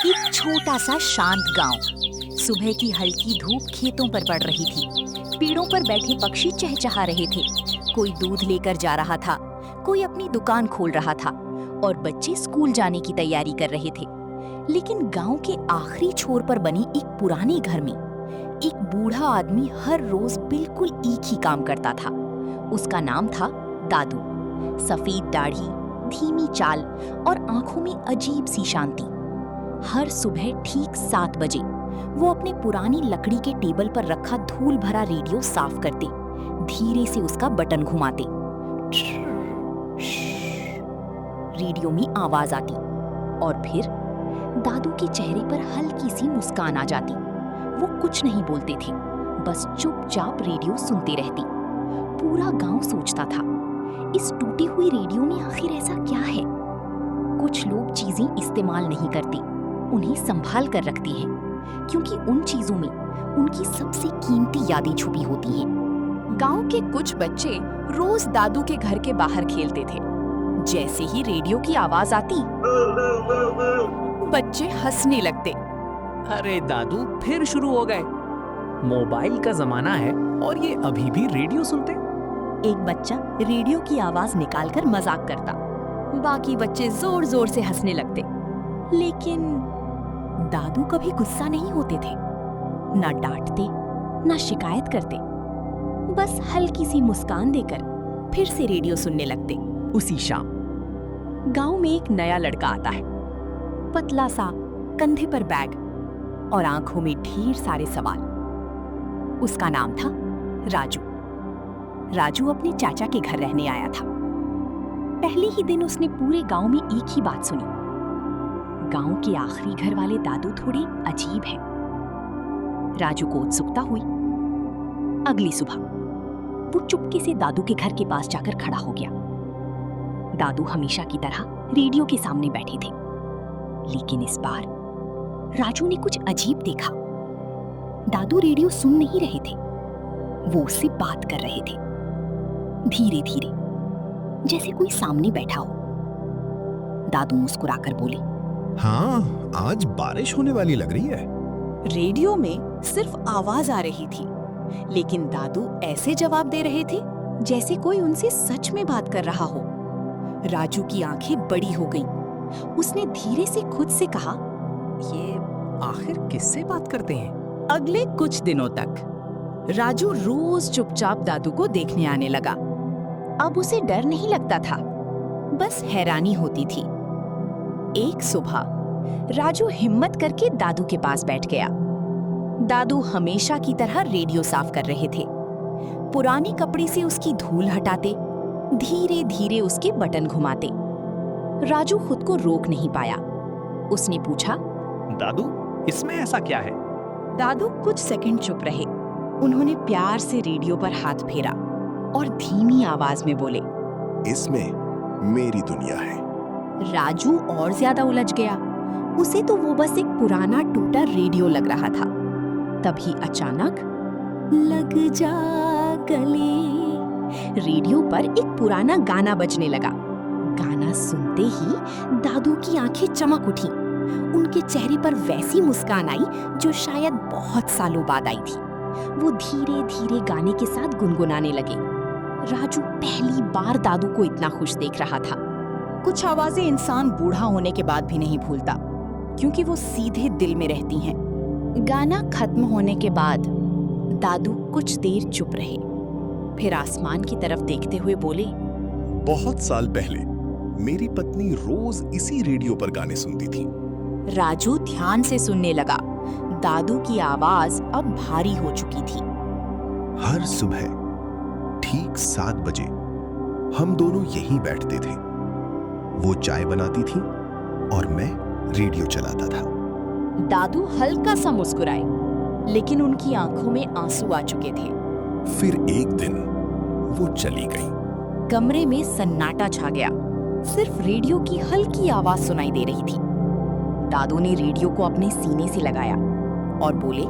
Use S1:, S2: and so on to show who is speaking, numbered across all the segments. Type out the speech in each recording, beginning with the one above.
S1: एक छोटा सा शांत गांव। सुबह की हल्की धूप खेतों पर पड़ रही थी। पेड़ों पर बैठे पक्षी चहचहा रहे थे। कोई दूध लेकर जा रहा था, कोई अपनी दुकान खोल रहा था और बच्चे स्कूल जाने की तैयारी कर रहे थे। लेकिन गांव के आखिरी छोर पर बने एक पुराने घर में एक बूढ़ा आदमी हर रोज बिल्कुल एक ही काम करता था। उसका नाम था दादू। सफेद दाढ़ी, धीमी चाल और आंखों में अजीब सी शांति। हर सुबह ठीक 7 बजे वो अपने पुरानी लकड़ी के टेबल पर रखा धूल भरा रेडियो साफ करते, धीरे से उसका बटन घुमाते। रेडियो में आवाज आती और फिर दादू के चेहरे पर हल्की सी मुस्कान आ जाती। वो कुछ नहीं बोलते थे, बस चुपचाप रेडियो सुनते रहते। पूरा गांव सोचता था, इस टूटी हुई रेडियो में आखिर ऐसा क्या है? कुछ लोग चीजें इस्तेमाल नहीं करते, उन्हें संभाल कर रखते हैं, क्योंकि उन चीजों में उनकी सबसे कीमती यादें छुपी होती हैं। गांव के कुछ बच्चे रोज दादू के घर के बाहर खेलते थे। जैसे ही रेडियो की आवाज आती, बच्चे हंसने लगते।
S2: अरे दादू फिर शुरू हो गए। मोबाइल का जमाना है और ये अभी भी रेडियो सुनते।
S1: एक बच्चा रेडियो की आवाज निकालकर मजाक करता, बाकी बच्चे जोर जोर से हंसने लगते। लेकिन दादू कभी गुस्सा नहीं होते थे, ना डांटते, ना शिकायत करते। बस हल्की सी मुस्कान देकर फिर से रेडियो सुनने लगते। उसी शाम गांव में एक नया लड़का आता है। पतला सा, कंधे पर बैग और आंखों में ढेर सारे सवाल। उसका नाम था राजू। राजू अपने चाचा के घर रहने आया था। पहले ही दिन उसने पूरे गांव में एक ही बात सुनी, गांव के आखिरी घर वाले दादू थोड़े अजीब हैं। राजू को उत्सुकता हुई। अगली सुबह वो चुपके से दादू के घर के पास जाकर खड़ा हो गया। दादू हमेशा की तरह रेडियो के सामने बैठे थे, लेकिन इस बार राजू ने कुछ अजीब देखा। दादू रेडियो सुन नहीं रहे थे, वो उससे बात कर रहे थे, धीरे धीरे, जैसे कोई सामने बैठा हो। दादू मुस्कुराकर बोले,
S3: हाँ, आज बारिश होने वाली लग रही है।
S1: रेडियो में सिर्फ आवाज आ रही थी, लेकिन दादू ऐसे जवाब दे रहे थे जैसे कोई उनसे सच में बात कर रहा हो। राजू की आंखें बड़ी हो गईं। उसने धीरे से खुद से कहा,
S2: ये आखिर किससे बात करते हैं?
S1: अगले कुछ दिनों तक राजू रोज चुपचाप दादू को देखने आने लगा। अब उसे डर नहीं लगता था, बस हैरानी होती थी। एक सुबह राजू हिम्मत करके दादू के पास बैठ गया। दादू हमेशा की तरह रेडियो साफ कर रहे थे। पुराने कपड़े से उसकी धूल हटाते, धीरे धीरे उसके बटन घुमाते। राजू खुद को रोक नहीं पाया। उसने पूछा,
S2: दादू, इसमें ऐसा क्या है?
S1: दादू कुछ सेकंड चुप रहे। उन्होंने प्यार से रेडियो पर हाथ फेरा और धीमी आवाज में बोले,
S3: इसमें मेरी दुनिया है।
S1: राजू और ज्यादा उलझ गया। उसे तो वो बस एक पुराना टूटा रेडियो लग रहा था। तभी अचानक लग जा गले, रेडियो पर एक पुराना गाना बजने लगा। गाना सुनते ही दादू की आंखें चमक उठी। उनके चेहरे पर वैसी मुस्कान आई जो शायद बहुत सालों बाद आई थी। वो धीरे धीरे गाने के साथ गुनगुनाने लगे। राजू पहली बार दादू को इतना खुश देख रहा था। कुछ आवाजें इंसान बूढ़ा होने के बाद भी नहीं भूलता, क्योंकि वो सीधे दिल में रहती हैं। गाना खत्म होने के बाद दादू कुछ देर चुप रहे, फिर आसमान की तरफ देखते हुए बोले,
S3: बहुत साल पहले मेरी पत्नी रोज इसी रेडियो पर गाने सुनती थी।
S1: राजू ध्यान से सुनने लगा। दादू की आवाज अब भारी हो चुकी थी।
S3: हर सुबह ठीक 7 बजे हम दोनों यहीं बैठते थे। वो चाय बनाती थी और मैं रेडियो चलाता था।
S1: दादू हल्का सा मुस्कुराए, लेकिन उनकी आंखों में आंसू आ चुके थे।
S3: फिर एक दिन वो चली गई।
S1: कमरे में सन्नाटा छा गया। सिर्फ रेडियो की हल्की आवाज सुनाई दे रही थी। दादू ने रेडियो को अपने सीने से लगाया और बोले,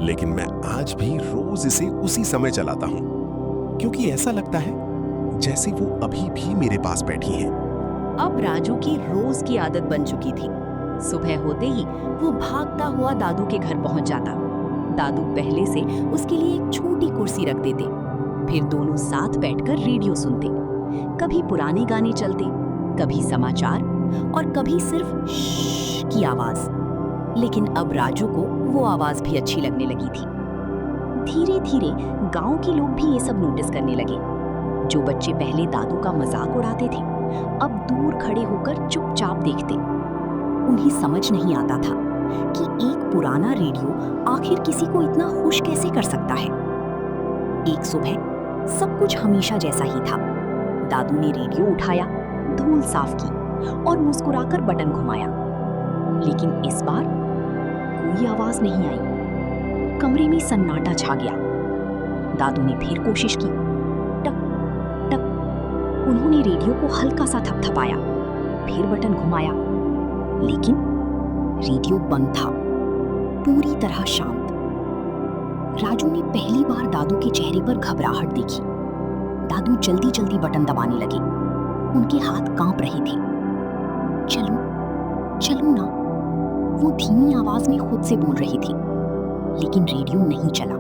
S3: लेकिन मैं आज भी रोज इसे उसी समय चलाता हूँ, क्योंकि ऐसा लगता है जैसे वो अभी भी मेरे पास बैठी हैं।
S1: अब राजू की रोज की आदत बन चुकी थी। सुबह होते ही वो भागता हुआ दादू के घर पहुंच जाता। दादू पहले से उसके लिए एक छोटी कुर्सी रख देते। फिर दोनों साथ बैठकर रेडियो सुनते। कभी पुराने गाने चलते, कभी समाचार और कभी सिर्फ श्श की आवाज। लेकिन अब राजू को वो आवाज भी अच्छी लगने लगी थी। धीरे धीरे गांव के लोग भी ये सब नोटिस करने लगे। जो बच्चे पहले दादू का मजाक उड़ाते थे, अब दूर खड़े होकर चुपचाप देखते। उन्हें समझ नहीं आता था कि एक पुराना रेडियो आखिर किसी को इतना खुश कैसे कर सकता है। एक सुबह सब कुछ हमेशा जैसा ही था। दादू ने रेडियो उठाया, धूल साफ की और मुस्कुराकर बटन घुमाया। लेकिन इस बार कोई आवाज नहीं आई। कमरे में सन्नाटा छा गया। दादू ने फिर कोशिश की। टक टक। उन्होंने रेडियो को हल्का सा थपथपाया, फिर बटन घुमाया, लेकिन रेडियो बंद था, पूरी तरह शांत। राजू ने पहली बार दादू के चेहरे पर घबराहट देखी। दादू जल्दी जल्दी बटन दबाने लगे। उनके हाथ कांप रहे थे। चलो चलो ना, वो धीमी आवाज में खुद से बोल रही थी। लेकिन रेडियो नहीं चला।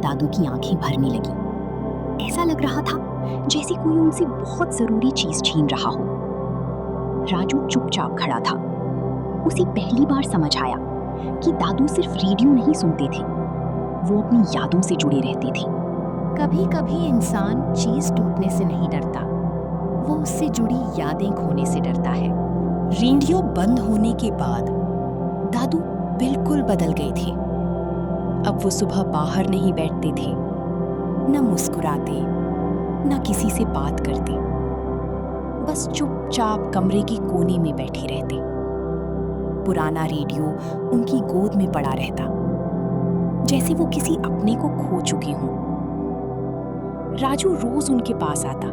S1: दादू की आंखें भरने लगी। ऐसा लग रहा था जैसे कोई उनसे बहुत जरूरी चीज छीन रहा हो। राजू चुपचाप खड़ा था। उसे पहली बार समझ आया कि दादू सिर्फ रेडियो नहीं सुनते थे, वो अपनी यादों से जुड़े रहते थे। कभी कभी इंसान चीज टूटने से नहीं डरता, वो उससे जुड़ी यादें खोने से डरता है। रेडियो बंद होने के बाद दादू बिल्कुल बदल गए थे। अब वो सुबह बाहर नहीं बैठते थे, न मुस्कुराते, न किसी से बात करते। बस चुपचाप कमरे के कोने में बैठे रहते। पुराना रेडियो उनकी गोद में पड़ा रहता, जैसे वो किसी अपने को खो चुके हों। राजू रोज उनके पास आता,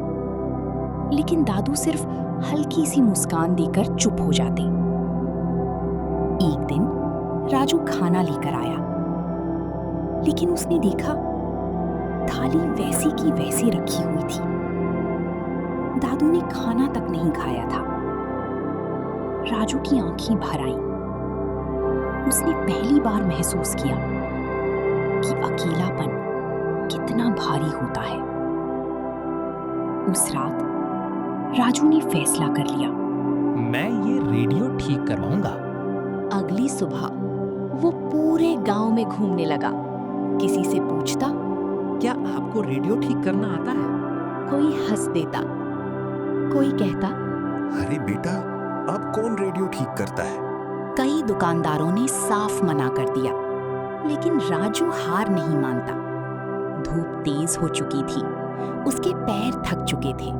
S1: लेकिन दादू सिर्फ हल्की सी मुस्कान देकर चुप हो जाते। एक दिन राजू खाना लेकर आया, लेकिन उसने देखा थाली वैसी की वैसी रखी हुई थी। दादू ने खाना तक नहीं खाया था। राजू की आंखें भर आईं। उसने पहली बार महसूस किया कि अकेलापन कितना भारी होता है। उस रात राजू ने फैसला कर लिया,
S2: मैं ये रेडियो ठीक करवाऊंगा।
S1: अगली सुबह वो पूरे गांव में घूमने लगा। किसी से पूछता,
S2: क्या आपको रेडियो ठीक करना आता है?
S1: कोई हंस देता, कोई कहता,
S3: अरे बेटा, अब कौन रेडियो ठीक करता है?
S1: कई दुकानदारों ने साफ मना कर दिया, लेकिन राजू हार नहीं मानता। धूप तेज हो चुकी थी, उसके पैर थक चुके थे,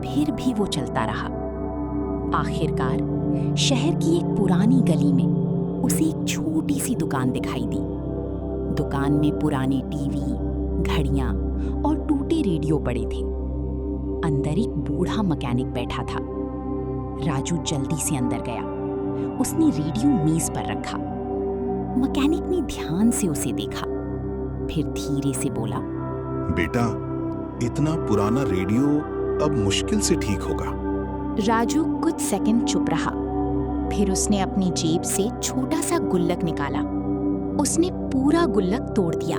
S1: फिर भी वो चलता रहा। आखिरकार शहर की एक पुरानी गली में उसे एक छोटी सी दुकान दिखाई दी। दुकान में पुराने टीवी, घड़ियां और टूटे रेडियो पड़े थे। अंदर एक बूढ़ा मैकेनिक बैठा था। राजू जल्दी से अंदर गया। उसने रेडियो मेज पर रखा। मैकेनिक ने ध्यान से उसे देखा, फिर धीरे से बोला,
S3: बेटा, इतना पुराना रेडियो अब मुश्किल से ठीक होगा।
S1: राजू कुछ सेकंड चुप रहा। फिर उसने अपनी जेब से छोटा सा गुल्लक निकाला। उसने पूरा गुल्लक तोड़ दिया।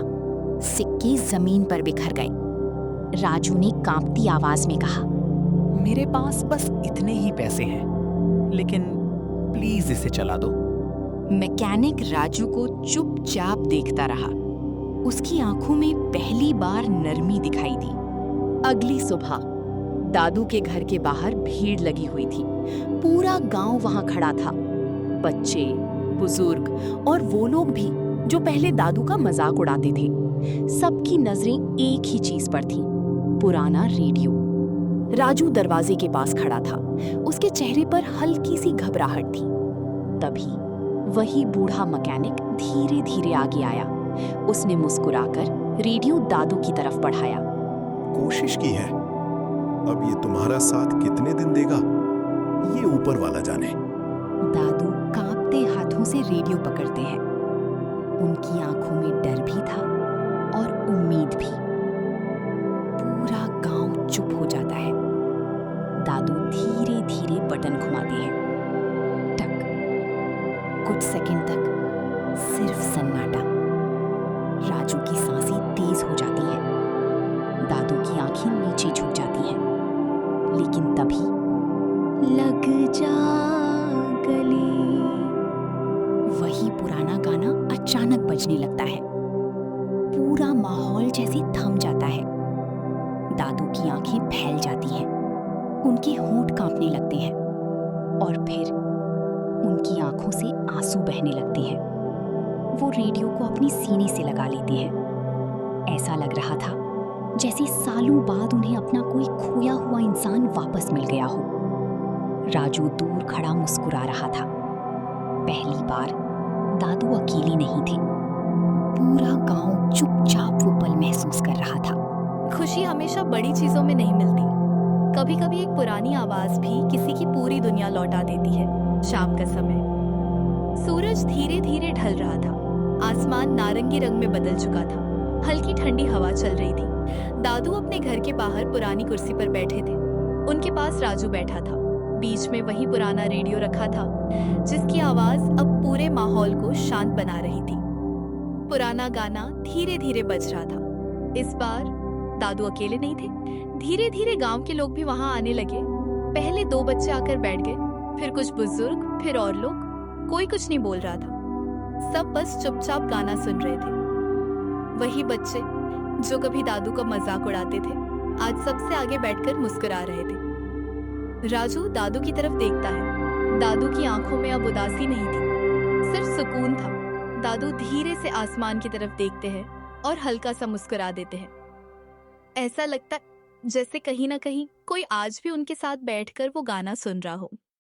S1: सिक्के जमीन पर बिखर गए। राजू ने कांपती आवाज में कहा,
S2: मेरे पास बस इतने ही पैसे हैं, लेकिन प्लीज इसे चला दो।
S1: मैकेनिक राजू को चुपचाप देखता रहा। उसकी आंखों में पहली बार नरमी दिखाई दी। अगली सुबह दादू के घर के बाहर भीड़ लगी हुई थी। पूरा गांव वहां खड़ा था। बच्चे, बुजुर्ग और वो लोग भी जो पहले दादू का मजाक उड़ाते थे। सबकी नजरें एक ही चीज पर थीं, पुराना रेडियो। राजू दरवाजे के पास खड़ा था। उसके चेहरे पर हल्की सी घबराहट थी। तभी वही बूढ़ा मैकेनिक धीरे धीरे आगे आया। उसने मुस्कुराकर रेडियो दादू की तरफ बढ़ाया।
S3: कोशिश की है, अब ये तुम्हारा साथ कितने दिन देगा, ये ऊपर वाला जाने।
S1: दादू कांपते हाथों से रेडियो पकड़ते हैं। उनकी आंखों में डर भी था और उम्मीद भी। पूरा गांव चुप हो जाता है। दादू धीरे धीरे बटन घुमाते हैं। टक कुछ सेकंड तक सिर्फ सन्नाटा। राजू की सांसें तेज हो जाती हैं, दादू की आंखें नीचे झुक जाती हैं, लेकिन तभी लग जा गले, वही पुराना गाना अचानक बजने लगता है। पूरा माहौल जैसे थम जाता है। दादू की आंखें फैल जाती हैं, उनके होंठ कांपने लगते हैं और फिर उनकी आंखों से आंसू बहने लगते हैं। वो रेडियो को अपनी सीने से लगा लेते हैं। ऐसा लग रहा था जैसे सालों बाद उन्हें अपना कोई खोया हुआ इंसान वापस मिल गया हो। राजू दूर खड़ा मुस्कुरा रहा था। पहली बार दादू अकेले नहीं थे। पूरा गांव चुपचाप वो पल महसूस कर रहा था।
S4: खुशी हमेशा बड़ी चीजों में नहीं मिलती। कभी कभी एक पुरानी आवाज भी किसी की पूरी दुनिया लौटा देती है। शाम का समय, सूरज धीरे धीरे ढल रहा था। आसमान नारंगी रंग में बदल चुका था। हल्की ठंडी हवा चल रही थी। दादू अपने घर के बाहर पुरानी कुर्सी पर बैठे थे। उनके पास राजू बैठा था। बीच में वही पुराना रेडियो रखा था जिसकी आवाज अब पूरे माहौल को शांत बना रही थी। पुराना गाना धीरे धीरे बज रहा था। इस बार दादू अकेले नहीं थे। धीरे धीरे गांव के लोग भी वहां आने लगे। पहले 2 बच्चे आकर बैठ गए, फिर कुछ बुजुर्ग, फिर और लोग। कोई कुछ नहीं बोल रहा था। सब बस चुपचाप गाना सुन रहे थे। वही बच्चे जो कभी दादू का मजाक उड़ाते थे, आज सबसे आगे बैठकर मुस्कुरा रहे थे। राजू दादू की तरफ देखता है। दादू की आंखों में अब उदासी नहीं थी, सिर्फ सुकून था। दादू धीरे से आसमान की तरफ देखते हैं और हल्का सा मुस्कुरा देते हैं। ऐसा लगता है जैसे कहीं ना कहीं कोई आज भी उनके साथ बैठकर वो गाना सुन रहा हो।